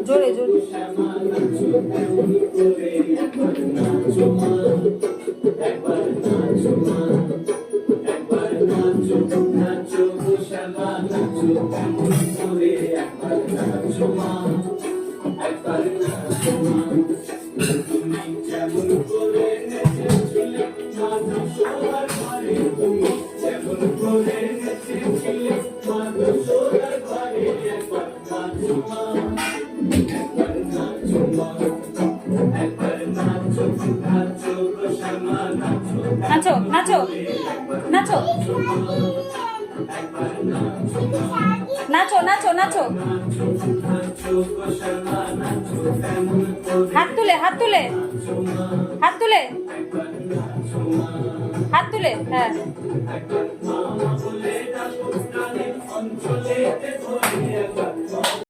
জোরে জোরে। নাচো নাচো নাচো নাচো নাচো নাচো। হাত তুলে হাত তুলে হাত তুলে হাত তুলে। হ্যাঁ